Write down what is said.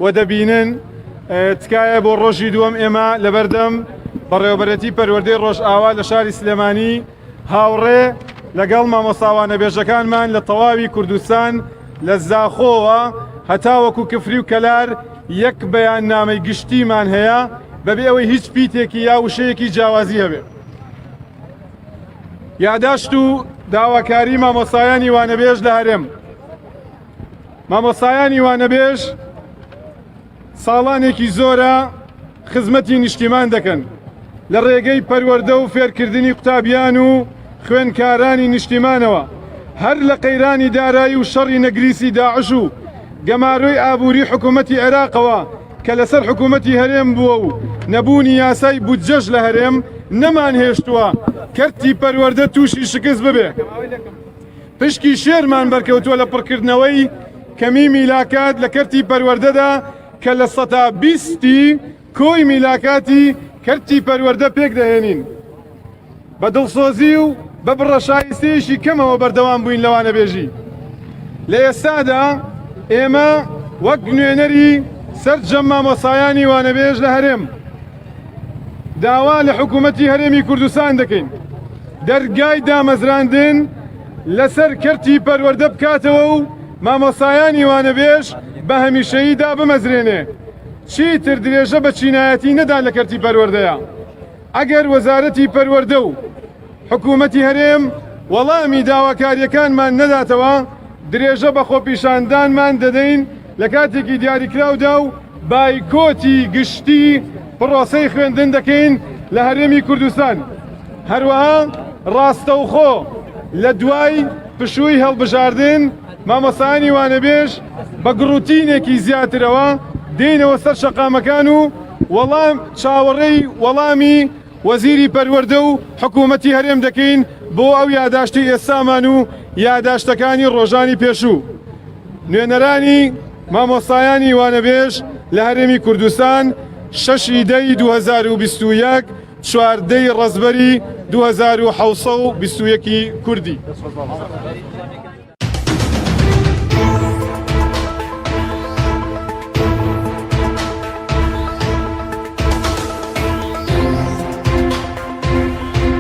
و دەبینن تکایە بۆ ڕۆژی دووەم ئێمە لەبەردەم بەڕێوەبەرەتی پەروەردەی ڕۆژئاوا لە شاری سلێمانی هاوڕێ لەگەڵ مامۆساوانە بێژەکانمان لە تەواوی کوردستان لە زاخۆوە هەتا وەکو کفری و کەلار یەک بەیاننامەی گشتیمان هەیە بەبێ ئەوەی هیچ پیتێکی یا وشەیەکی جیاوازی هەبێ. یاداشت و داواکاری مامۆسایانی وانەبێژ لە هەرێم. مامۆسایانی وانەبێژ ساڵانێکی زۆرە خزمەتی نیشتیمان دەکەن لە ڕێگەی پەروەردە و فێرکردنی قوتابیان و خوێنکارانی نیشتیمانەوە، هەر لە قەیرانی دارایی و شەڕی نەگریسی داعش و گەماروی ئابووری حکوومەتی عێراقەوە کە لەسەر حکوومەتی هەرێم بووە و نەبوونی یاسای بودجەش لە هەرێم نەمان هێشتووە کەرتی پەروەردە تووشی شکست ببێ. پشکی شێرمان بەرکەوتووە لە پڕکردنەوەی کەمی میلاکات لە کەرتی پەروەردەدا کە لە 120 کۆی میلاکاتی کەرتی پەروەردە پێک دەهێنین. بە دڵسۆزی و بە بڕەشایستەیەشی کەمەوە بەردەوام بووین لەوانە بێژی. لە ئێستادا ئێمە وەک نوێنەری سەرجەم مامۆسایانی وانەبێژ لە هەرێم داوا لە حکوومەتی هەرێمی کوردستان دەکەین دەرگای دامەزراندن لەسەر کەرتی پەروەردە بکاتەوە و مامۆسایانی وانەبێژ بە هەمیشەییدا بمەزرێنێ. چیتر درێژە بە چینایەتی نەدا لە کەرتی پەروەردەیە. ئەگەر وەزارەتی پەروەردە و حکوومەتی هەرێم وەڵامی داواکاریەکانمان نەداتەوە درێژە بە خۆپیشاندانمان دەدەین لە کاتێکی دیاریکراودا و بایکۆتی گشتی پرۆسەی خوێندن دەکەین لە هەرێمی کوردستان. هەروەها ڕاستەوخۆ لە دوای پشووی هەڵبژاردن مامۆسایانی وانەبێژ بە گڕوتینێکی زیاترەوە دێنەوە سەر شەقامەکان و وەڵام چاوەڕێی وەڵامی وەزیری پەروەردە و حکوومەتی هەرێم دەکەین بۆ ئەو یاداشتی ئێستامان و یاداشتەکانی ڕۆژانی پێشوو. نوێنەرانی مامۆسایانی وانەبێژ لە هەرێمی کوردستان 6 دەی 2021 4 ڕەزبەری 2721 کوردی.